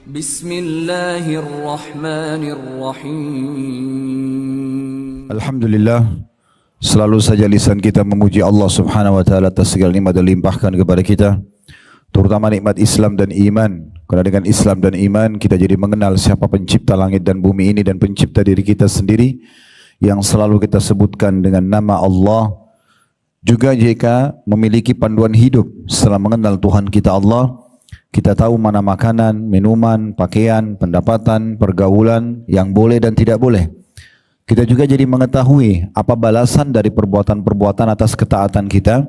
Bismillahirrahmanirrahim. Alhamdulillah, selalu saja lisan kita memuji Allah Subhanahu wa taala atas segala nikmat yang dilimpahkan kepada kita, terutama nikmat Islam dan iman. Karena dengan Islam dan iman kita jadi mengenal siapa pencipta langit dan bumi ini dan pencipta diri kita sendiri yang selalu kita sebutkan dengan nama Allah. Juga jika memiliki panduan hidup setelah mengenal Tuhan kita Allah, kita tahu mana makanan, minuman, pakaian, pendapatan, pergaulan yang boleh dan tidak boleh. Kita juga jadi mengetahui apa balasan dari perbuatan-perbuatan atas ketaatan kita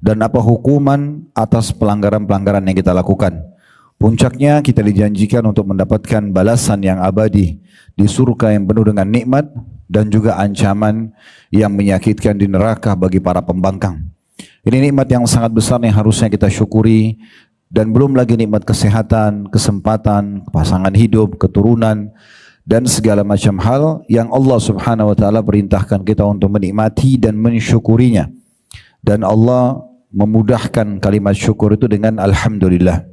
dan apa hukuman atas pelanggaran-pelanggaran yang kita lakukan. Puncaknya kita dijanjikan untuk mendapatkan balasan yang abadi di surga yang penuh dengan nikmat dan juga ancaman yang menyakitkan di neraka bagi para pembangkang. Ini nikmat yang sangat besar yang harusnya kita syukuri, dan belum lagi nikmat kesehatan, kesempatan, pasangan hidup, keturunan, dan segala macam hal yang Allah Subhanahu wa taala perintahkan kita untuk menikmati dan mensyukurinya. Dan Allah memudahkan kalimat syukur itu dengan alhamdulillah.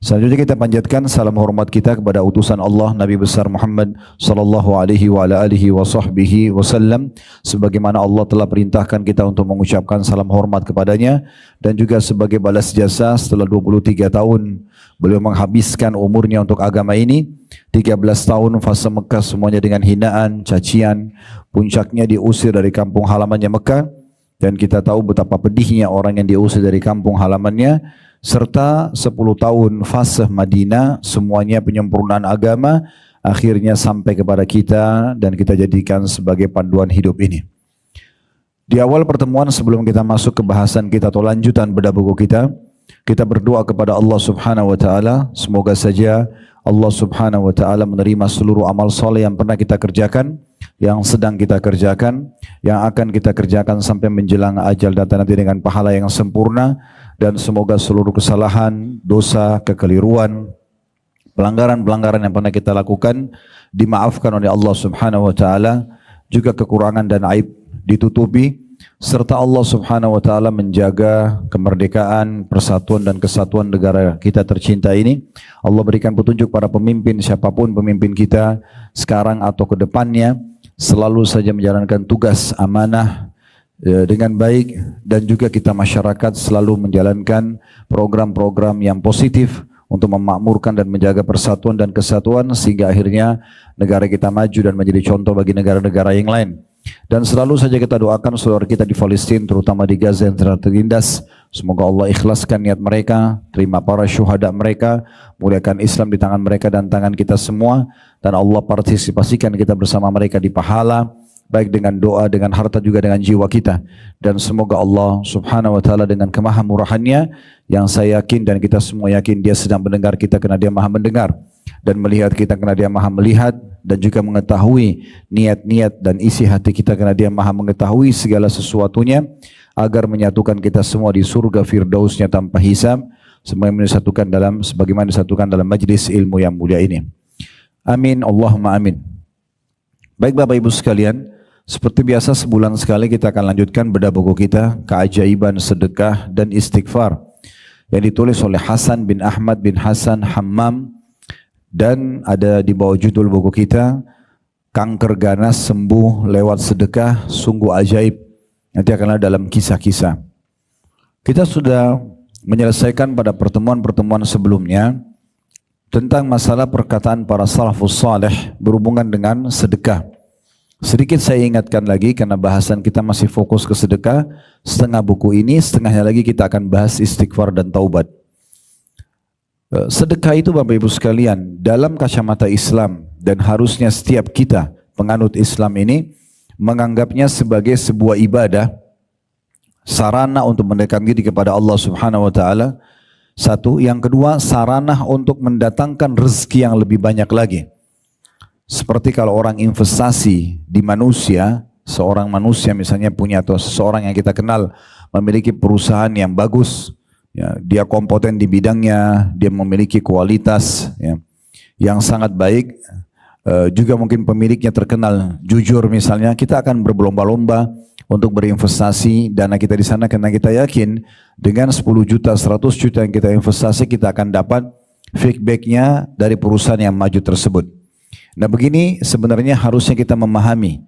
Selanjutnya kita panjatkan salam hormat kita kepada utusan Allah Nabi besar Muhammad sallallahu alaihi wa ala alihi wa sahbihi wasallam, sebagaimana Allah telah perintahkan kita untuk mengucapkan salam hormat kepadanya, dan juga sebagai balas jasa setelah 23 tahun beliau menghabiskan umurnya untuk agama ini. 13 tahun fase Mekah semuanya dengan hinaan, cacian, puncaknya diusir dari kampung halamannya Mekah, dan kita tahu betapa pedihnya orang yang diusir dari kampung halamannya, serta 10 tahun fase Madinah semuanya penyempurnaan agama akhirnya sampai kepada kita dan kita jadikan sebagai panduan hidup ini. Di awal pertemuan sebelum kita masuk ke bahasan kita atau lanjutan bedah buku kita berdoa kepada Allah Subhanahu wa taala, semoga saja Allah Subhanahu wa taala menerima seluruh amal soleh yang pernah kita kerjakan, yang sedang kita kerjakan, yang akan kita kerjakan sampai menjelang ajal datang nanti dengan pahala yang sempurna, dan semoga seluruh kesalahan, dosa, kekeliruan, pelanggaran-pelanggaran yang pernah kita lakukan dimaafkan oleh Allah Subhanahu wa taala, juga kekurangan dan aib ditutupi, serta Allah Subhanahu wa taala menjaga kemerdekaan, persatuan dan kesatuan negara kita tercinta ini. Allah berikan petunjuk para pemimpin, siapapun pemimpin kita sekarang atau ke depannya, selalu saja menjalankan tugas amanah dengan baik, dan juga kita masyarakat selalu menjalankan program-program yang positif untuk memakmurkan dan menjaga persatuan dan kesatuan sehingga akhirnya negara kita maju dan menjadi contoh bagi negara-negara yang lain. Dan selalu saja kita doakan saudara kita di Palestina, terutama di Gaza yang telah tertindas, semoga Allah ikhlaskan niat mereka, terima para syuhada mereka, muliakan Islam di tangan mereka dan tangan kita semua, dan Allah partisipasikan kita bersama mereka di pahala, baik dengan doa, dengan harta, juga dengan jiwa kita. Dan semoga Allah Subhanahu wa taala dengan kemahamurahannya yang saya yakin dan kita semua yakin dia sedang mendengar kita karena dia maha mendengar, dan melihat kita karena dia maha melihat, dan juga mengetahui niat-niat dan isi hati kita karena dia maha mengetahui segala sesuatunya, agar menyatukan kita semua di surga firdausnya tanpa hisab, sebagaimana disatukan dalam majlis ilmu yang mulia ini. Amin, Allahumma amin. Baik Bapak Ibu sekalian, seperti biasa sebulan sekali kita akan lanjutkan bedah buku kita Keajaiban Sedekah dan Istighfar yang ditulis oleh Hasan bin Ahmad bin Hasan Hammam, dan ada di bawah judul buku kita Kanker Ganas Sembuh Lewat Sedekah, Sungguh Ajaib. Nanti akan ada dalam kisah-kisah. Kita sudah menyelesaikan pada pertemuan-pertemuan sebelumnya tentang masalah perkataan para salafus saleh berhubungan dengan sedekah. Sedikit saya ingatkan lagi karena bahasan kita masih fokus ke sedekah. Setengah buku ini, setengahnya lagi kita akan bahas istighfar dan taubat. Sedekah itu Bapak Ibu sekalian, dalam kacamata Islam, dan harusnya setiap kita penganut Islam ini menganggapnya sebagai sebuah ibadah, sarana untuk mendekatkan diri kepada Allah Subhanahu wa taala. Satu, yang kedua sarana untuk mendatangkan rezeki yang lebih banyak lagi. Seperti kalau orang investasi di manusia, seorang manusia misalnya punya, atau seseorang yang kita kenal memiliki perusahaan yang bagus, ya, dia kompeten di bidangnya, dia memiliki kualitas ya, yang sangat baik, juga mungkin pemiliknya terkenal jujur misalnya, kita akan berlomba-lomba untuk berinvestasi dana kita di sana karena kita yakin dengan 10 juta, 100 juta yang kita investasi kita akan dapat feedbacknya dari perusahaan yang maju tersebut. Nah begini sebenarnya harusnya kita memahami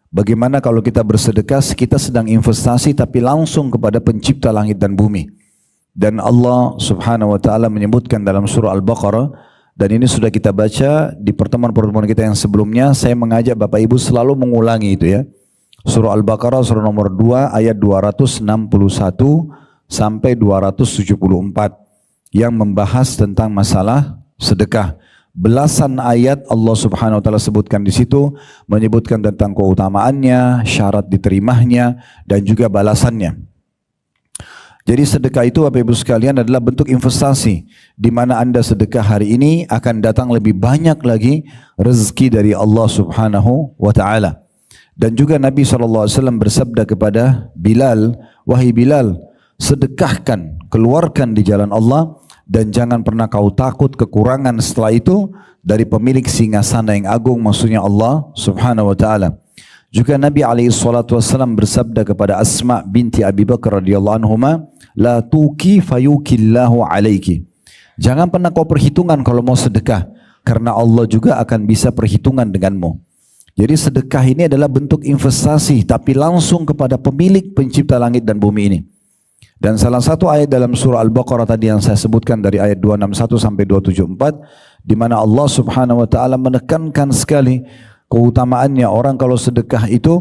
bagaimana kalau kita bersedekah, kita sedang investasi tapi langsung kepada pencipta langit dan bumi. Dan Allah subhanahu wa ta'ala menyebutkan dalam surah Al-Baqarah, dan ini sudah kita baca di pertemuan-pertemuan kita yang sebelumnya. Saya mengajak Bapak Ibu selalu mengulangi itu ya. Surah Al-Baqarah surah nomor 2 ayat 261 sampai 274 yang membahas tentang masalah sedekah. Belasan ayat Allah subhanahu wa ta'ala sebutkan di situ, menyebutkan tentang keutamaannya, syarat diterimanya, dan juga balasannya. Jadi sedekah itu Bapak Ibu sekalian adalah bentuk investasi, di mana Anda sedekah hari ini akan datang lebih banyak lagi rezeki dari Allah subhanahu wa ta'ala. Dan juga Nabi SAW bersabda kepada Bilal, wahai Bilal, sedekahkan, keluarkan di jalan Allah, dan jangan pernah kau takut kekurangan setelah itu dari pemilik singgasana yang agung, maksudnya Allah subhanahu wa ta'ala. Juga Nabi SAW bersabda kepada Asma binti Abi Bakar radhiyallahu anhuma, la tuki fayukillahu alaiki. Jangan pernah kau perhitungan kalau mau sedekah, karena Allah juga akan bisa perhitungan denganmu. Jadi sedekah ini adalah bentuk investasi tapi langsung kepada pemilik pencipta langit dan bumi ini. Dan salah satu ayat dalam surah Al-Baqarah tadi yang saya sebutkan dari ayat 261 sampai 274, di mana Allah subhanahu wa ta'ala menekankan sekali keutamaannya orang kalau sedekah itu,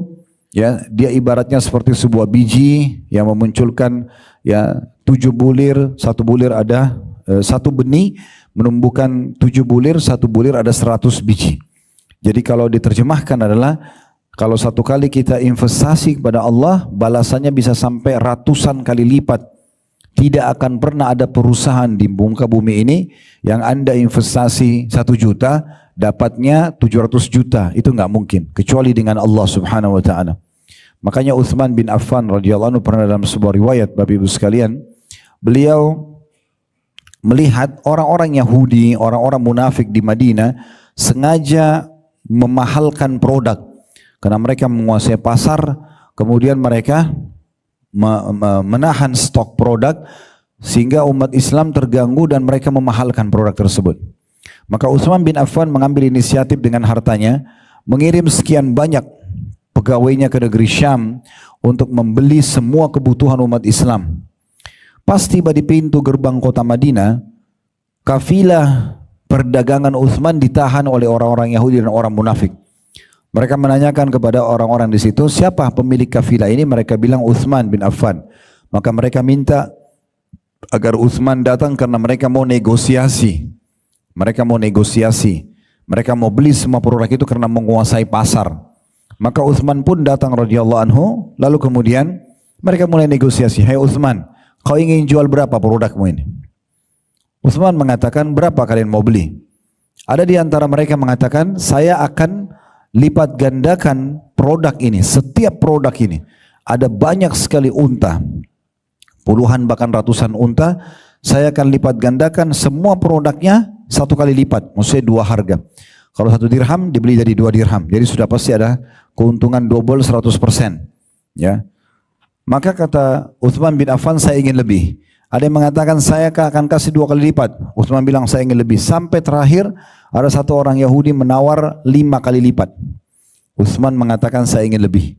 ya dia ibaratnya seperti sebuah biji yang memunculkan ya 7 bulir, satu bulir ada satu benih menumbuhkan 7 bulir, satu bulir ada 100 biji. Jadi kalau diterjemahkan adalah kalau satu kali kita investasi kepada Allah, balasannya bisa sampai ratusan kali lipat. Tidak akan pernah ada perusahaan di muka bumi ini yang Anda investasi 1 juta, dapatnya 700 juta. Itu nggak mungkin, kecuali dengan Allah subhanahu wa ta'ala. Makanya Uthman bin Affan radhiyallahu anhu pernah dalam sebuah riwayat, Bapak Ibu sekalian, beliau melihat orang-orang Yahudi, orang-orang munafik di Madinah sengaja memahalkan produk. Karena mereka menguasai pasar, kemudian mereka menahan stok produk sehingga umat Islam terganggu dan mereka memahalkan produk tersebut. Maka Utsman bin Affan mengambil inisiatif dengan hartanya, mengirim sekian banyak pegawainya ke negeri Syam untuk membeli semua kebutuhan umat Islam. Pas tiba di pintu gerbang kota Madinah, kafilah perdagangan Utsman ditahan oleh orang-orang Yahudi dan orang munafik. Mereka menanyakan kepada orang-orang di situ, siapa pemilik kafilah ini? Mereka bilang Utsman bin Affan. Maka mereka minta agar Utsman datang karena mereka mau negosiasi. Mereka mau negosiasi. Mereka mau beli semua produk itu karena menguasai pasar. Maka Utsman pun datang radhiyallahu anhu. Lalu kemudian mereka mulai negosiasi. Hai Utsman, kau ingin jual berapa produkmu ini? Utsman mengatakan, berapa kalian mau beli? Ada di antara mereka mengatakan, saya akan lipat gandakan produk ini, setiap produk ini. Ada banyak sekali unta, puluhan bahkan ratusan unta, saya akan lipat gandakan semua produknya 1 kali lipat, maksudnya 2 harga. Kalau 1 dirham dibeli jadi 2 dirham, jadi sudah pasti ada keuntungan double 100%. Ya. Maka kata Utsman bin Affan, saya ingin lebih. Ada yang mengatakan saya akan kasih 2 kali lipat. Utsman bilang saya ingin lebih. Sampai terakhir ada satu orang Yahudi menawar 5 kali lipat. Utsman mengatakan saya ingin lebih.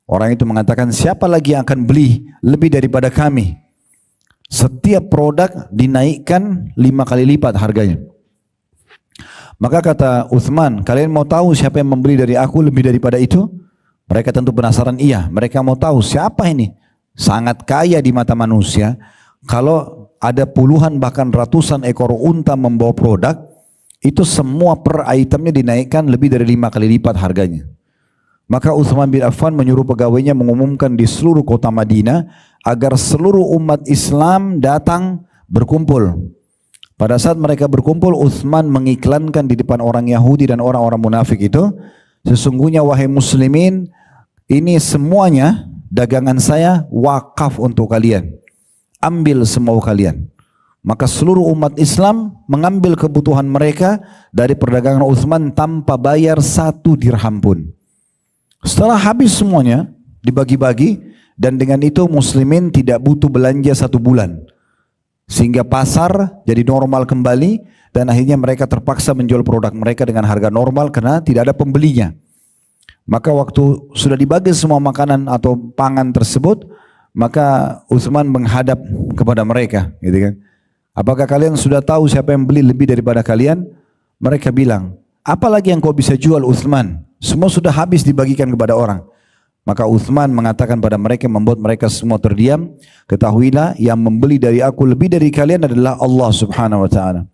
Orang itu mengatakan siapa lagi yang akan beli lebih daripada kami? Setiap produk dinaikkan 5 kali lipat harganya. Maka kata Utsman, kalian mau tahu siapa yang membeli dari aku lebih daripada itu? Mereka tentu penasaran, iya. Mereka mau tahu siapa ini? Sangat kaya di mata manusia. Kalau ada puluhan bahkan ratusan ekor unta membawa produk, itu semua per itemnya dinaikkan lebih dari 5 kali lipat harganya. Maka Utsman bin Affan menyuruh pegawainya mengumumkan di seluruh kota Madinah agar seluruh umat Islam datang berkumpul. Pada saat mereka berkumpul, Utsman mengiklankan di depan orang Yahudi dan orang-orang munafik itu, sesungguhnya wahai muslimin, ini semuanya dagangan saya wakaf untuk kalian. Ambil semua kalian. Maka seluruh umat Islam mengambil kebutuhan mereka dari perdagangan Utsman tanpa bayar 1 dirham pun. Setelah habis semuanya dibagi-bagi, dan dengan itu muslimin tidak butuh belanja 1 bulan. sehingga pasar jadi normal kembali dan akhirnya mereka terpaksa menjual produk mereka dengan harga normal karena tidak ada pembelinya. Maka waktu sudah dibagi semua makanan atau pangan tersebut, maka Utsman menghadap kepada mereka, gitu kan. Apakah kalian sudah tahu siapa yang beli lebih daripada kalian? Mereka bilang, apalagi yang kau bisa jual Utsman? Semua sudah habis dibagikan kepada orang. Maka Utsman mengatakan pada mereka, membuat mereka semua terdiam. Ketahuilah yang membeli dari aku lebih dari kalian adalah Allah Subhanahu wa taala.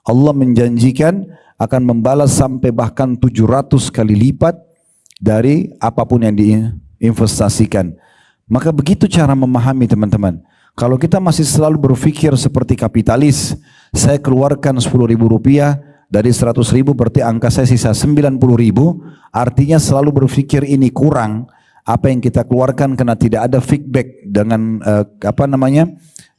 Allah menjanjikan akan membalas sampai bahkan 700 kali lipat dari apapun yang diinvestasikan. Maka begitu cara memahami teman-teman. Kalau kita masih selalu berpikir seperti kapitalis, saya keluarkan 10.000 rupiah, dari 100.000 berarti angka saya sisa 90.000, artinya selalu berpikir ini kurang, apa yang kita keluarkan karena tidak ada feedback dengan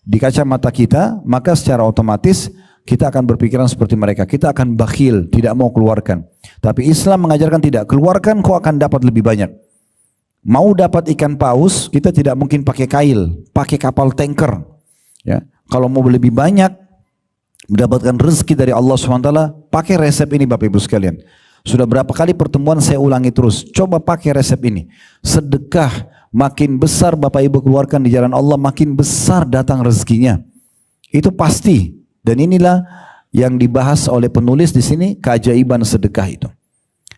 di kacamata kita, maka secara otomatis kita akan berpikiran seperti mereka, kita akan bakhil, tidak mau keluarkan. Tapi Islam mengajarkan tidak, keluarkan kau akan dapat lebih banyak. Mau dapat ikan paus, kita tidak mungkin pakai kail, pakai kapal tanker. Ya, kalau mau lebih banyak, mendapatkan rezeki dari Allah SWT, pakai resep ini Bapak Ibu sekalian. Sudah berapa kali pertemuan saya ulangi terus, coba pakai resep ini. Sedekah, makin besar Bapak Ibu keluarkan di jalan Allah, makin besar datang rezekinya. Itu pasti. Dan inilah yang dibahas oleh penulis di sini, keajaiban sedekah itu.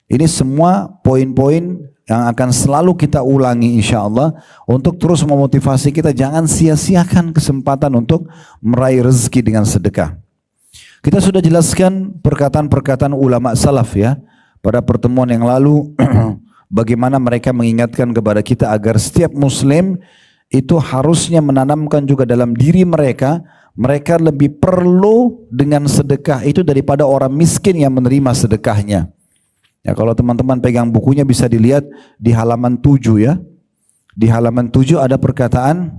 Ini semua poin-poin yang akan selalu kita ulangi insya Allah untuk terus memotivasi kita jangan sia-siakan kesempatan untuk meraih rezeki dengan sedekah. Kita sudah jelaskan perkataan-perkataan ulama salaf ya pada pertemuan yang lalu bagaimana mereka mengingatkan kepada kita agar setiap muslim itu harusnya menanamkan juga dalam diri mereka lebih perlu dengan sedekah itu daripada orang miskin yang menerima sedekahnya. Ya, kalau teman-teman pegang bukunya bisa dilihat di halaman 7 ya. Di halaman 7 ada perkataan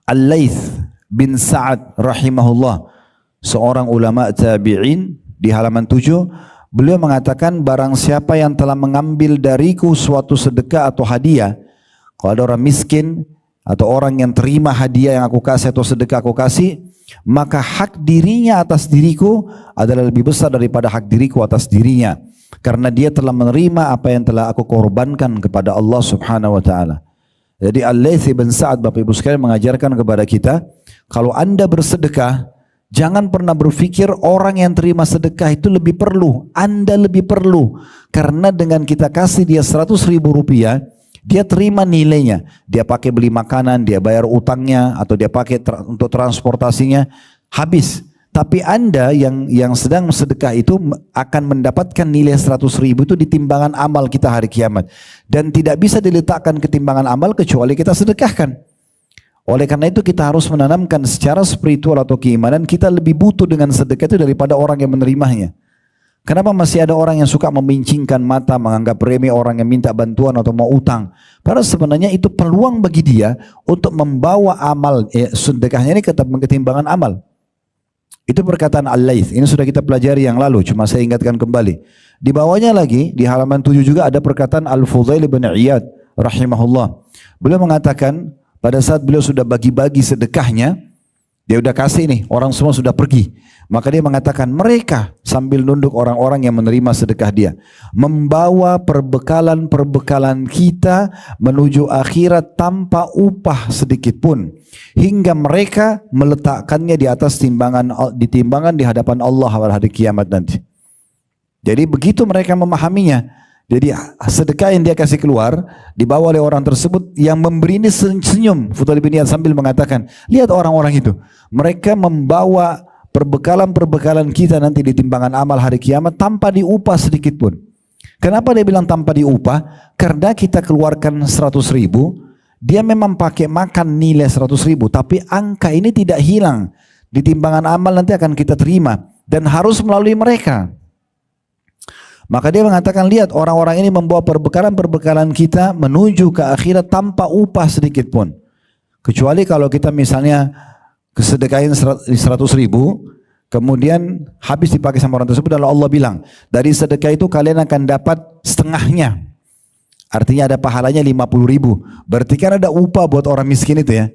Al-Laits bin Sa'ad rahimahullah, seorang ulama tabi'in, di halaman 7 beliau mengatakan barang siapa yang telah mengambil dariku suatu sedekah atau hadiah, kalau ada orang miskin atau orang yang terima hadiah yang aku kasih atau sedekah aku kasih, maka hak dirinya atas diriku adalah lebih besar daripada hak diriku atas dirinya, karena dia telah menerima apa yang telah aku korbankan kepada Allah Subhanahu wa taala. Jadi Al-Laits bin Sa'ad Bapak Ibu sekalian mengajarkan kepada kita, kalau Anda bersedekah, jangan pernah berpikir orang yang terima sedekah itu lebih perlu, Anda lebih perlu, karena dengan kita kasih dia 100.000 rupiah, dia terima nilainya, dia pakai beli makanan, dia bayar utangnya, atau dia pakai untuk transportasinya, habis. Tapi Anda yang sedang sedekah itu akan mendapatkan nilai 100.000 itu di timbangan amal kita hari kiamat. Dan tidak bisa diletakkan ke timbangan amal kecuali kita sedekahkan. Oleh karena itu kita harus menanamkan secara spiritual atau keimanan, kita lebih butuh dengan sedekah itu daripada orang yang menerimanya. Kenapa masih ada orang yang suka memincingkan mata, menganggap remeh orang yang minta bantuan atau mau utang? Padahal sebenarnya itu peluang bagi dia untuk membawa amal, sedekahnya ini ke timbangan amal. Itu perkataan Al-Laits. Ini sudah kita pelajari yang lalu, cuma saya ingatkan kembali. Di bawahnya lagi, di halaman 7 juga ada perkataan Al-Fudail bin Iyad rahimahullah. Beliau mengatakan, pada saat beliau sudah bagi-bagi sedekahnya, dia udah kasih nih, orang semua sudah pergi. Maka dia mengatakan, mereka sambil nunduk orang-orang yang menerima sedekah dia, membawa perbekalan-perbekalan kita menuju akhirat tanpa upah sedikit pun, hingga mereka meletakkannya di atas timbangan di hadapan Allah pada hari kiamat nanti. Jadi begitu mereka memahaminya. Jadi sedekah yang dia kasih keluar dibawa oleh orang tersebut, yang memberi ini senyum. Fudail bin Iyad sambil mengatakan, lihat orang-orang itu, mereka membawa perbekalan-perbekalan kita nanti di timbangan amal hari kiamat tanpa diupah sedikit pun. Kenapa dia bilang tanpa diupah? Karena kita keluarkan 100.000, dia memang pakai makan nilai 100.000, tapi angka ini tidak hilang di timbangan amal, nanti akan kita terima dan harus melalui mereka. Maka dia mengatakan, lihat orang-orang ini membawa perbekalan-perbekalan kita menuju ke akhirat tanpa upah sedikit pun. Kecuali kalau kita misalnya kesedekahin 100.000, kemudian habis dipakai sama orang tersebut, lalu Allah bilang, dari sedekah itu kalian akan dapat setengahnya. Artinya ada pahalanya 50.000. Berarti kan ada upah buat orang miskin itu ya.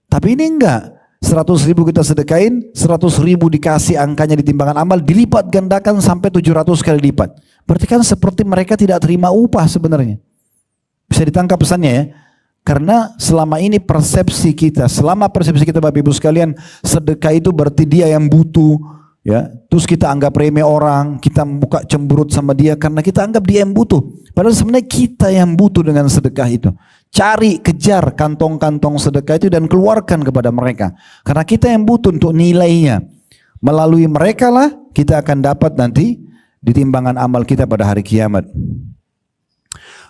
Tapi ini enggak. 100.000 100.000 kita sedekain, 100.000 dikasih angkanya di timbangan amal, dilipat gandakan sampai 700 kali lipat. Berarti kan seperti mereka tidak terima upah sebenarnya. Bisa ditangkap pesannya ya. Karena selama ini persepsi kita, Bapak Ibu sekalian, sedekah itu berarti dia yang butuh, ya. Terus kita anggap remeh orang, kita buka cemberut sama dia karena kita anggap dia yang butuh. Padahal sebenarnya kita yang butuh dengan sedekah itu. Cari, kejar kantong-kantong sedekah itu dan keluarkan kepada mereka. Karena kita yang butuh untuk nilainya. Melalui mereka lah kita akan dapat nanti di timbangan amal kita pada hari kiamat.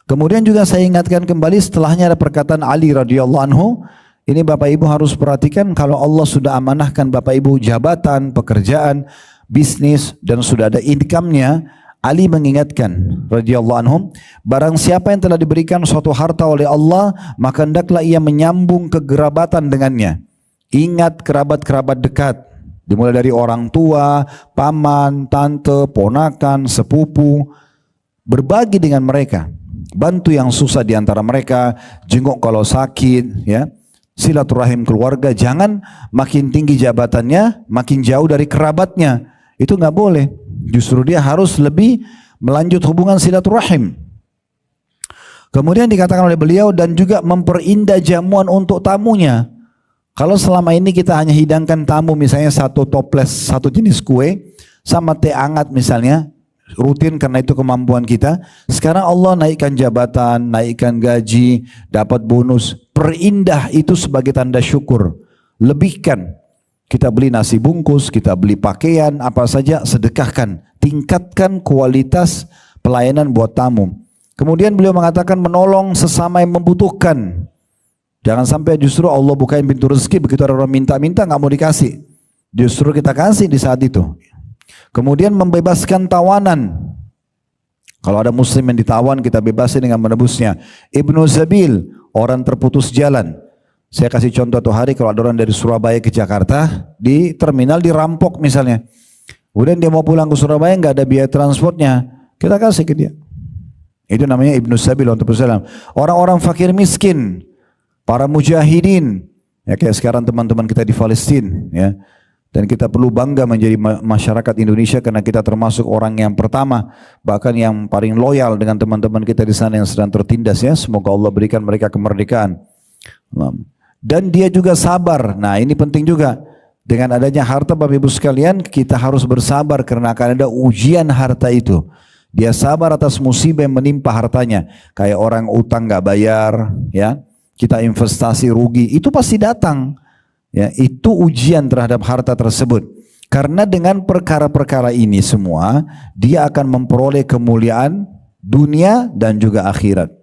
Kemudian juga saya ingatkan kembali setelahnya ada perkataan Ali radhiyallahu anhu. Ini Bapak Ibu harus perhatikan, kalau Allah sudah amanahkan Bapak Ibu jabatan, pekerjaan, bisnis dan sudah ada income-nya, Ali mengingatkan radhiyallahu anhum, barang siapa yang telah diberikan suatu harta oleh Allah, maka hendaklah ia menyambung kekerabatan dengannya. Ingat kerabat-kerabat dekat, dimulai dari orang tua, paman, tante, ponakan, sepupu, berbagi dengan mereka, bantu yang susah di antara mereka, jenguk kalau sakit, ya. Silaturahim keluarga, jangan makin tinggi jabatannya, makin jauh dari kerabatnya, itu nggak boleh. Justru dia harus lebih melanjut hubungan silaturahim. Kemudian dikatakan oleh beliau, dan juga memperindah jamuan untuk tamunya. Kalau selama ini kita hanya hidangkan tamu misalnya satu toples, satu jenis kue, sama teh hangat misalnya, rutin karena itu kemampuan kita. Sekarang Allah naikkan jabatan, naikkan gaji, dapat bonus. Perindah itu sebagai tanda syukur. Lebihkan. Kita beli nasi bungkus, kita beli pakaian, apa saja, sedekahkan. Tingkatkan kualitas pelayanan buat tamu. Kemudian beliau mengatakan menolong sesama yang membutuhkan. Jangan sampai justru Allah bukain pintu rezeki, begitu ada orang minta-minta nggak mau dikasih. Justru kita kasih di saat itu. Kemudian membebaskan tawanan. Kalau ada muslim yang ditawan, kita bebasin dengan menebusnya. Ibnu Zabil, orang terputus jalan. Saya kasih contoh tuh hari kalau ada orang dari Surabaya ke Jakarta, di terminal dirampok misalnya. Kemudian dia mau pulang ke Surabaya, nggak ada biaya transportnya, kita kasih ke dia. Itu namanya Ibnu Zabil untuk Islam. Orang-orang fakir miskin, para mujahidin, ya kayak sekarang teman-teman kita di Palestina, ya. Dan kita perlu bangga menjadi masyarakat Indonesia karena kita termasuk orang yang pertama, bahkan yang paling loyal dengan teman-teman kita di sana yang sedang tertindas, ya. Semoga Allah berikan mereka kemerdekaan. Dan dia juga sabar. Nah, ini penting juga. Dengan adanya harta Bapak Ibu sekalian, kita harus bersabar karena akan ada ujian harta itu. Dia sabar atas musibah yang menimpa hartanya. Kayak orang utang nggak bayar, ya. Kita investasi rugi, itu pasti datang. Ya, itu ujian terhadap harta tersebut. Karena dengan perkara-perkara ini semua, dia akan memperoleh kemuliaan dunia dan juga akhirat.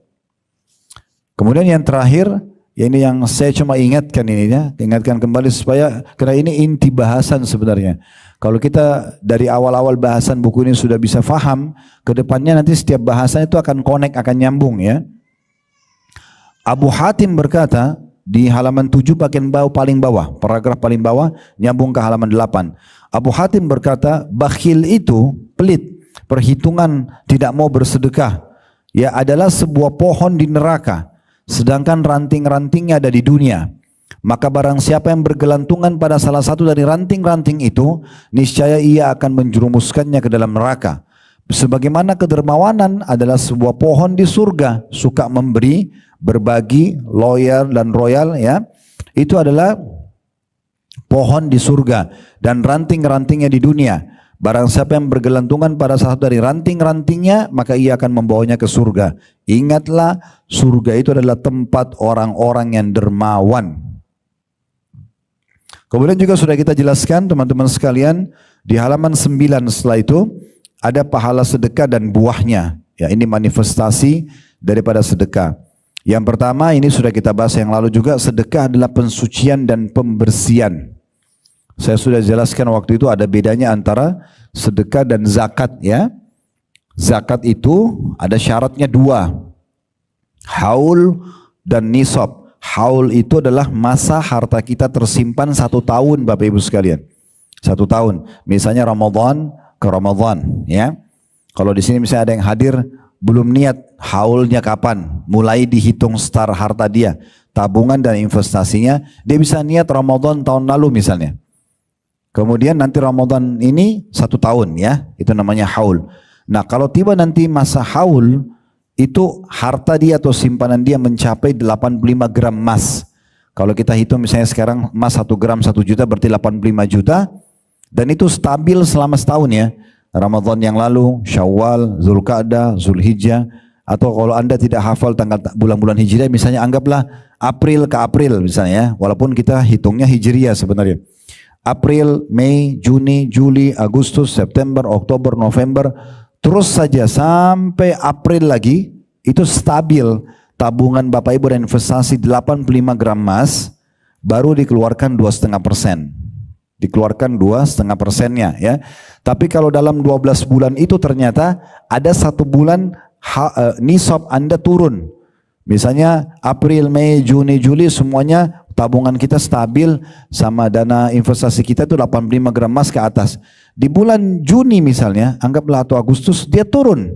Kemudian yang terakhir, ya ini yang saya cuma ingatkan ini ya, ingatkan kembali supaya, karena ini inti bahasan sebenarnya. Kalau kita dari awal-awal bahasan buku ini sudah bisa faham, kedepannya nanti setiap bahasan itu akan connect, akan nyambung ya. Abu Hatim berkata, di halaman 7 bagian bawah paling bawah, paragraf paling bawah, nyambung ke halaman 8. Abu Hatim berkata, bakhil itu pelit, perhitungan tidak mau bersedekah, ya adalah sebuah pohon di neraka, sedangkan ranting-rantingnya ada di dunia. Maka barang siapa yang bergelantungan pada salah satu dari ranting-ranting itu, niscaya ia akan menjerumuskannya ke dalam neraka. Sebagaimana kedermawanan adalah sebuah pohon di surga, suka memberi, berbagi, loyal dan royal, ya. Itu adalah pohon di surga dan ranting-rantingnya di dunia. Barang siapa yang bergelantungan pada satu dari ranting-rantingnya, maka ia akan membawanya ke surga. Ingatlah, surga itu adalah tempat orang-orang yang dermawan. Kemudian juga sudah kita jelaskan teman-teman sekalian, di halaman 9 setelah itu ada pahala sedekah dan buahnya. Ya, ini manifestasi daripada sedekah. Yang pertama, ini sudah kita bahas yang lalu juga, sedekah adalah pensucian dan pembersihan. Saya sudah jelaskan waktu itu ada bedanya antara sedekah dan zakat ya. Zakat itu ada syaratnya 2. Haul dan nisab. Haul itu adalah masa harta kita tersimpan 1 tahun Bapak Ibu sekalian. 1 tahun. Misalnya Ramadan ke Ramadan ya. Kalau di sini misalnya ada yang hadir belum niat haulnya kapan, mulai dihitung start harta dia. tabungan dan investasinya. Dia bisa niat Ramadan tahun lalu misalnya. Kemudian nanti Ramadan ini 1 tahun ya, itu namanya haul. Nah kalau tiba nanti masa haul, itu harta dia atau simpanan dia mencapai 85 gram emas. Kalau kita hitung misalnya sekarang emas 1 gram 1 juta berarti 85 juta. Dan itu stabil selama setahun ya. Ramadan yang lalu, Syawal, Zulqa'dah, Zulhijjah. Atau kalau anda tidak hafal tanggal bulan-bulan Hijriah, misalnya anggaplah April ke April misalnya ya. Walaupun kita hitungnya Hijriah sebenarnya. April, Mei, Juni, Juli, Agustus, September, Oktober, November, terus saja sampai April lagi, itu stabil tabungan Bapak Ibu dan investasi 85 gram emas, baru dikeluarkan 2,5%. Dikeluarkan 2,5%-nya ya. Tapi kalau dalam 12 bulan itu ternyata ada 1 bulan nisab Anda turun. Misalnya April, Mei, Juni, Juli semuanya tabungan kita stabil sama dana investasi kita itu 85 gram emas ke atas. Di bulan Juni misalnya, anggaplah atau Agustus, dia turun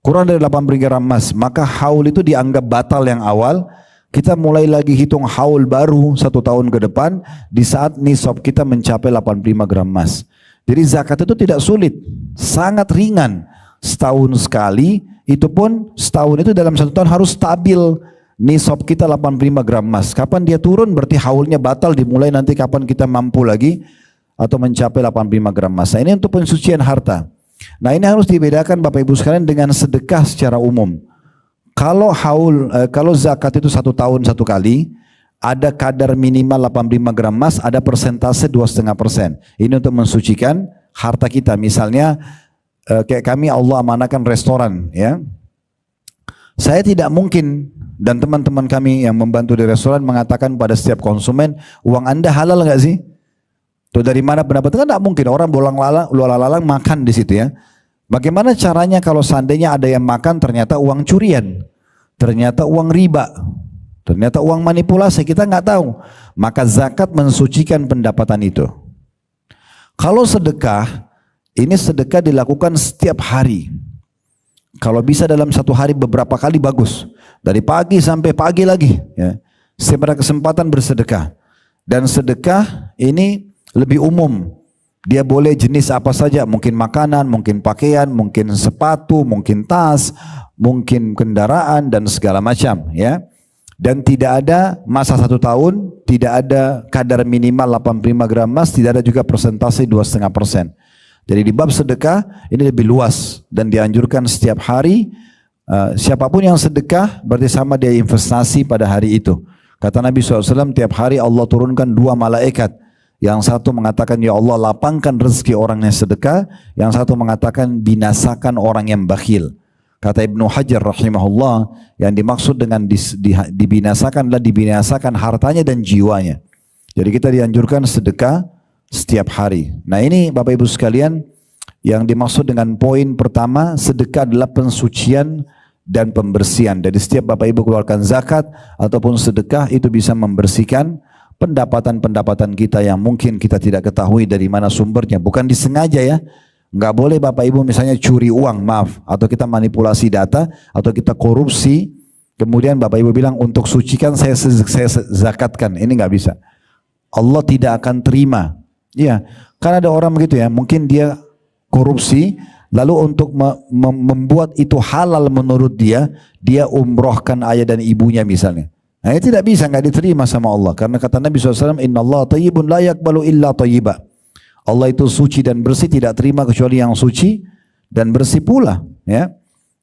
kurang dari 85 gram emas, maka haul itu dianggap batal yang awal. Kita mulai lagi hitung haul baru 1 tahun ke depan di saat nisab kita mencapai 85 gram emas. Jadi zakat itu tidak sulit, sangat ringan. Setahun sekali, itu pun setahun itu dalam 1 tahun harus stabil nisab kita 85 gram emas. Kapan dia turun berarti haulnya batal, dimulai nanti kapan kita mampu lagi atau mencapai 85 gram emas. Nah, ini untuk pensucian harta. Nah ini harus dibedakan Bapak Ibu sekalian dengan sedekah secara umum. Kalau zakat itu 1 tahun 1 kali, ada kadar minimal 85 gram emas, ada persentase 2,5%. Ini untuk mensucikan harta kita. Misalnya kayak kami Allah amanahkan restoran ya. Saya tidak mungkin dan teman-teman kami yang membantu di restoran mengatakan pada setiap konsumen, uang Anda halal nggak sih? Tuh dari mana pendapatan? Kan tidak mungkin, orang bolang-lalang makan di situ ya. Bagaimana caranya kalau seandainya ada yang makan ternyata uang curian, ternyata uang riba, ternyata uang manipulasi, kita nggak tahu. Maka zakat mensucikan pendapatan itu. Kalau sedekah, ini sedekah dilakukan setiap hari. Kalau bisa dalam 1 hari beberapa kali bagus. Dari pagi sampai pagi lagi. Ya. Setiap ada kesempatan bersedekah. Dan sedekah ini lebih umum. Dia boleh jenis apa saja. Mungkin makanan, mungkin pakaian, mungkin sepatu, mungkin tas, mungkin kendaraan dan segala macam. Ya. Dan tidak ada masa 1 tahun, tidak ada kadar minimal 85 gram emas, tidak ada juga persentase 2,5%. Jadi di bab sedekah ini lebih luas dan dianjurkan setiap hari. Siapapun yang sedekah berarti sama dia investasi pada hari itu. Kata Nabi SAW, tiap hari Allah turunkan 2 malaikat. Yang satu mengatakan, ya Allah lapangkan rezeki orang yang sedekah. Yang satu mengatakan, binasakan orang yang bakhil. Kata Ibnu Hajar rahimahullah, yang dimaksud dengan dibinasakan adalah dibinasakan hartanya dan jiwanya. Jadi kita dianjurkan sedekah setiap hari. Nah ini Bapak Ibu sekalian, yang dimaksud dengan poin pertama, sedekah adalah pensucian dan pembersihan. Dari setiap Bapak Ibu keluarkan zakat ataupun sedekah, itu bisa membersihkan pendapatan-pendapatan kita yang mungkin kita tidak ketahui dari mana sumbernya. Bukan disengaja ya. Nggak boleh Bapak Ibu misalnya curi uang, maaf, atau kita manipulasi data, atau kita korupsi, kemudian Bapak Ibu bilang untuk sucikan saya zakatkan. Ini nggak bisa. Allah tidak akan terima. Iya, kan ada orang begitu ya, mungkin dia korupsi, lalu untuk membuat itu halal menurut dia, dia umrohkan ayah dan ibunya misalnya. Nah ini tidak bisa, nggak diterima sama Allah. Karena kata Nabi SAW, Inna Allah tayyibun la yakbalu illa tayyiba. Allah itu suci dan bersih, tidak terima kecuali yang suci dan bersih pula. Ya,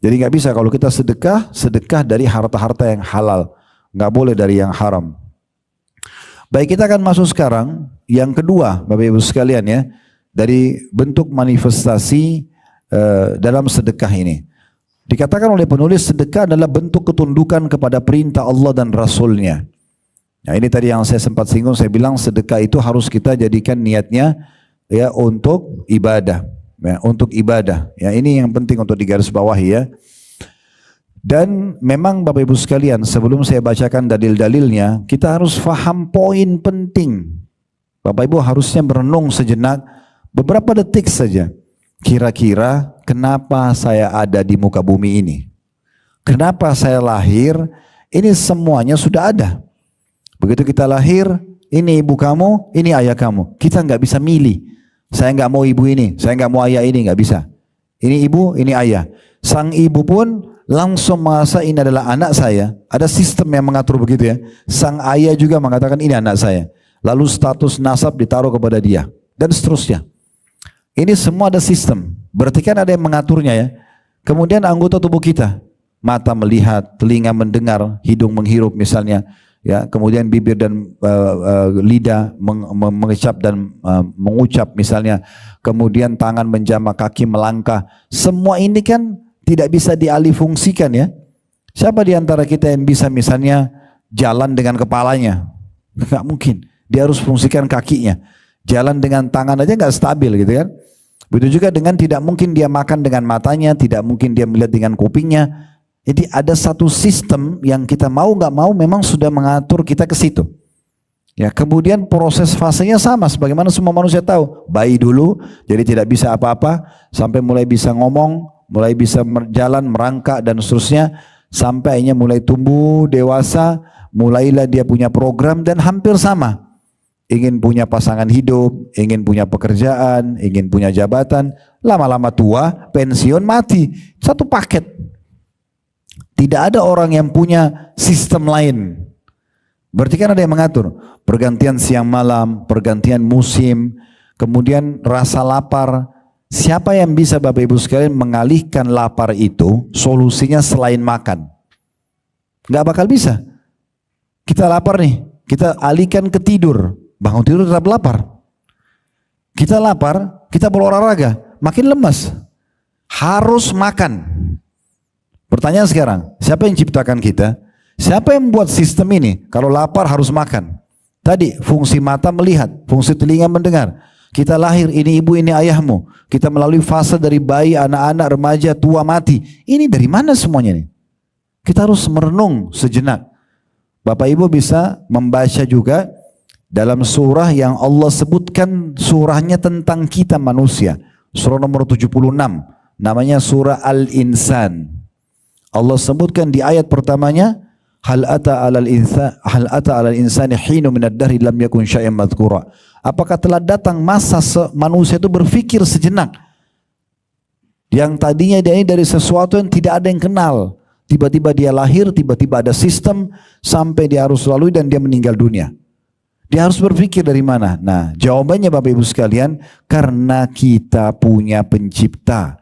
jadi nggak bisa kalau kita sedekah, sedekah dari harta-harta yang halal, nggak boleh dari yang haram. Baik, kita akan masuk sekarang yang kedua Bapak Ibu sekalian ya, dari bentuk manifestasi dalam sedekah ini. Dikatakan oleh penulis, sedekah adalah bentuk ketundukan kepada perintah Allah dan Rasulnya. Nah ini tadi yang saya sempat singgung, saya bilang sedekah itu harus kita jadikan niatnya ya untuk ibadah, ya, untuk ibadah. Ya ini yang penting untuk digarisbawahi ya. Dan memang Bapak Ibu sekalian, sebelum saya bacakan dalil-dalilnya, kita harus faham poin penting. Bapak Ibu harusnya merenung sejenak, beberapa detik saja. Kira-kira kenapa saya ada di muka bumi ini? Kenapa saya lahir? Ini semuanya sudah ada. Begitu kita lahir, ini ibu kamu, ini ayah kamu. Kita nggak bisa milih. Saya nggak mau ibu ini, saya nggak mau ayah ini, nggak bisa. Ini ibu, ini ayah. Sang ibu pun langsung merasa ini adalah anak saya. Ada sistem yang mengatur begitu ya. Sang ayah juga mengatakan ini anak saya. Lalu status nasab ditaruh kepada dia. Dan seterusnya. Ini semua ada sistem. Berarti kan ada yang mengaturnya ya. Kemudian anggota tubuh kita. Mata melihat, telinga mendengar, hidung menghirup misalnya. Ya, kemudian bibir dan lidah mengecap dan mengucap misalnya. Kemudian tangan menjamah, kaki melangkah. Semua ini kan tidak bisa dialihfungsikan ya. Siapa di antara kita yang bisa misalnya jalan dengan kepalanya? Nggak mungkin. Dia harus fungsikan kakinya. Jalan dengan tangan aja nggak stabil gitu kan. Begitu juga dengan tidak mungkin dia makan dengan matanya, tidak mungkin dia melihat dengan kupingnya. Jadi ada satu sistem yang kita mau nggak mau memang sudah mengatur kita ke situ. Ya, kemudian proses fasenya sama sebagaimana semua manusia tahu. Bayi dulu jadi tidak bisa apa-apa sampai mulai bisa ngomong, mulai bisa jalan, merangkak dan seterusnya sampai akhirnya mulai tumbuh dewasa, mulailah dia punya program dan hampir sama. Ingin punya pasangan hidup, ingin punya pekerjaan, ingin punya jabatan, lama-lama tua, pensiun, mati. Satu paket. Tidak ada orang yang punya sistem lain. Berarti kan ada yang mengatur. Pergantian siang malam, pergantian musim, kemudian rasa lapar. Siapa yang bisa Bapak Ibu sekalian mengalihkan lapar itu, solusinya selain makan? Nggak bakal bisa. Kita lapar nih, kita alihkan ke tidur. Bangun tidur tetap lapar. Kita lapar, kita berolahraga, makin lemas. Harus makan. Pertanyaan sekarang, siapa yang ciptakan kita? Siapa yang membuat sistem ini? Kalau lapar harus makan. Tadi fungsi mata melihat, fungsi telinga mendengar. Kita lahir, ini ibu, ini ayahmu. Kita melalui fase dari bayi, anak-anak, remaja, tua, mati. Ini dari mana semuanya nih? Kita harus merenung sejenak. Bapak Ibu bisa membaca juga dalam surah yang Allah sebutkan surahnya tentang kita manusia. Surah nomor 76. Namanya surah Al-Insan. Allah sebutkan di ayat pertamanya, Hal ata alal insani hinu minad dahri lam yakun syai'an madhkura. Apakah telah datang masa manusia itu berfikir sejenak yang tadinya dia ini dari sesuatu yang tidak ada yang kenal. Tiba-tiba dia lahir, tiba-tiba ada sistem sampai dia harus lalui dan dia meninggal dunia. Dia harus berpikir dari mana? Nah, jawabannya Bapak Ibu sekalian, karena kita punya pencipta.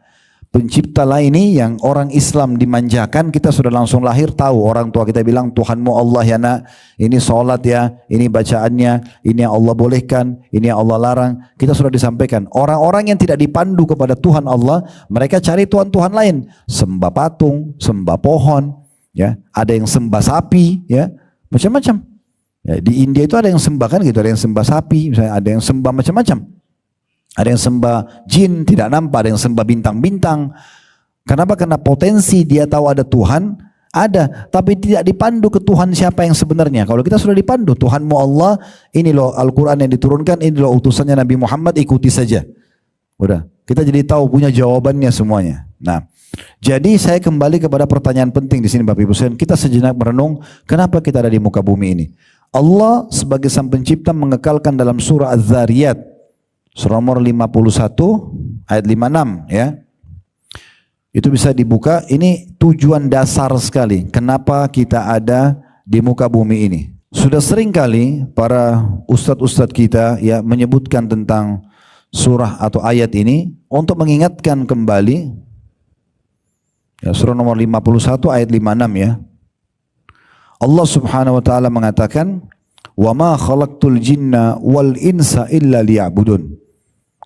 Pencipta lah ini yang orang Islam dimanjakan, kita sudah langsung lahir tahu. Orang tua kita bilang, Tuhanmu Allah ya nak, ini sholat ya, ini bacaannya, ini yang Allah bolehkan, ini yang Allah larang. Kita sudah disampaikan. Orang-orang yang tidak dipandu kepada Tuhan Allah, mereka cari Tuhan-Tuhan lain. Sembah patung, sembah pohon, ya, ada yang sembah sapi, ya, macam-macam. Ya, di India itu ada yang sembah kan gitu, ada yang sembah sapi, misalnya ada yang sembah macam-macam. Ada yang sembah jin tidak nampak, ada yang sembah bintang-bintang. Kenapa? Karena potensi dia tahu ada Tuhan, ada, tapi tidak dipandu ke Tuhan siapa yang sebenarnya. Kalau kita sudah dipandu, Tuhanmu Allah, ini loh Al-Quran yang diturunkan, ini loh utusannya Nabi Muhammad, ikuti saja. Udah, kita jadi tahu punya jawabannya semuanya. Nah, jadi saya kembali kepada pertanyaan penting di sini Bapak Ibu sekalian. Kita sejenak merenung, kenapa kita ada di muka bumi ini? Allah sebagai sang pencipta mengekalkan dalam surah Az-Zariyat. Surah nomor 51 ayat 56 ya. Itu bisa dibuka, ini tujuan dasar sekali kenapa kita ada di muka bumi ini. Sudah sering kali para ustadz-ustadz kita ya menyebutkan tentang surah atau ayat ini untuk mengingatkan kembali ya, surah nomor 51 ayat 56 ya. Allah Subhanahu wa taala mengatakan, "Wa ma khalaqtul jinna wal insa illa liya'budun."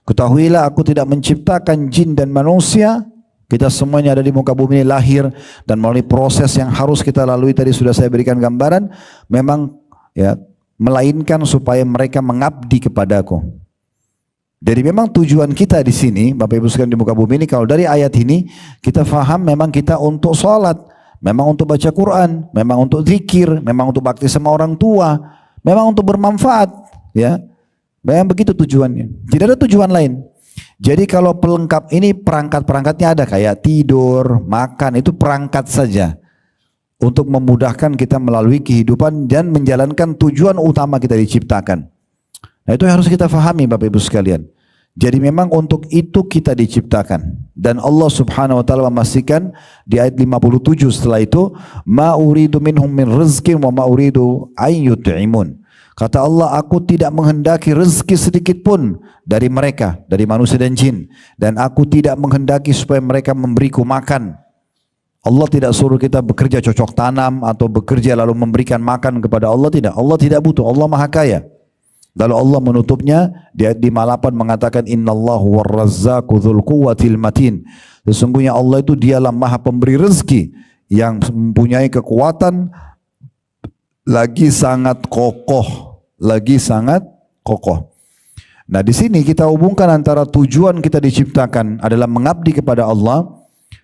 Ketahuilah aku tidak menciptakan jin dan manusia. Kita semuanya ada di muka bumi ini lahir dan melalui proses yang harus kita lalui tadi sudah saya berikan gambaran. Memang ya melainkan supaya mereka mengabdi kepadaku. Jadi memang tujuan kita di sini Bapak Ibu sekalian di muka bumi ini, kalau dari ayat ini kita faham memang kita untuk sholat, memang untuk baca Quran, memang untuk zikir, memang untuk bakti sama orang tua, memang untuk bermanfaat ya. Memang begitu tujuannya. Tidak ada tujuan lain. Jadi kalau pelengkap ini perangkat-perangkatnya ada kayak tidur, makan, itu perangkat saja. untuk memudahkan kita melalui kehidupan dan menjalankan tujuan utama kita diciptakan. Nah, itu yang harus kita fahami Bapak Ibu sekalian. Jadi memang untuk itu kita diciptakan. Dan Allah Subhanahu wa taala memastikan di ayat 57 setelah itu, ma uridu minhum min rizqin wa ma uridu ay yut'imun. Kata Allah, aku tidak menghendaki rezeki sedikit pun dari mereka, dari manusia dan jin, dan aku tidak menghendaki supaya mereka memberiku makan. Allah tidak suruh kita bekerja cocok tanam atau bekerja lalu memberikan makan kepada Allah, tidak. Allah tidak butuh, Allah Maha Kaya. Lalu Allah menutupnya di ayat 58 mengatakan innallahu warrazzaqu dzul quwwatil matin. Sesungguhnya Allah itu dialah Maha Pemberi rezeki yang mempunyai kekuatan lagi sangat kokoh, Nah, di sini kita hubungkan antara tujuan kita diciptakan adalah mengabdi kepada Allah.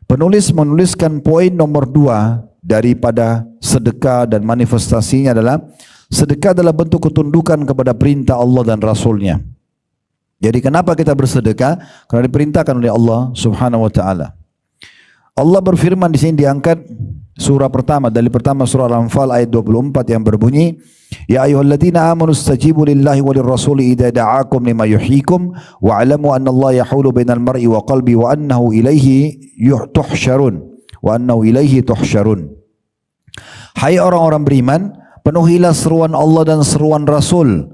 Penulis menuliskan poin nomor 2 daripada sedekah dan manifestasinya adalah sedekah adalah bentuk ketundukan kepada perintah Allah dan Rasulnya. Jadi kenapa kita bersedekah? Karena diperintahkan oleh Allah Subhanahu wa taala. Allah berfirman di sini diangkat surah pertama, dari pertama surah Al-Anfal ayat 24 yang berbunyi, ya ayyuhalladzina amanu istajibu lillahi walir rasuli idza da'akum lima yuhyikum wa'lamu anna Allah yahulu bainal mar'i wa qalbi wa annahu ilaihi tuhsyarun. Hai orang-orang beriman, penuhilah seruan Allah dan seruan Rasul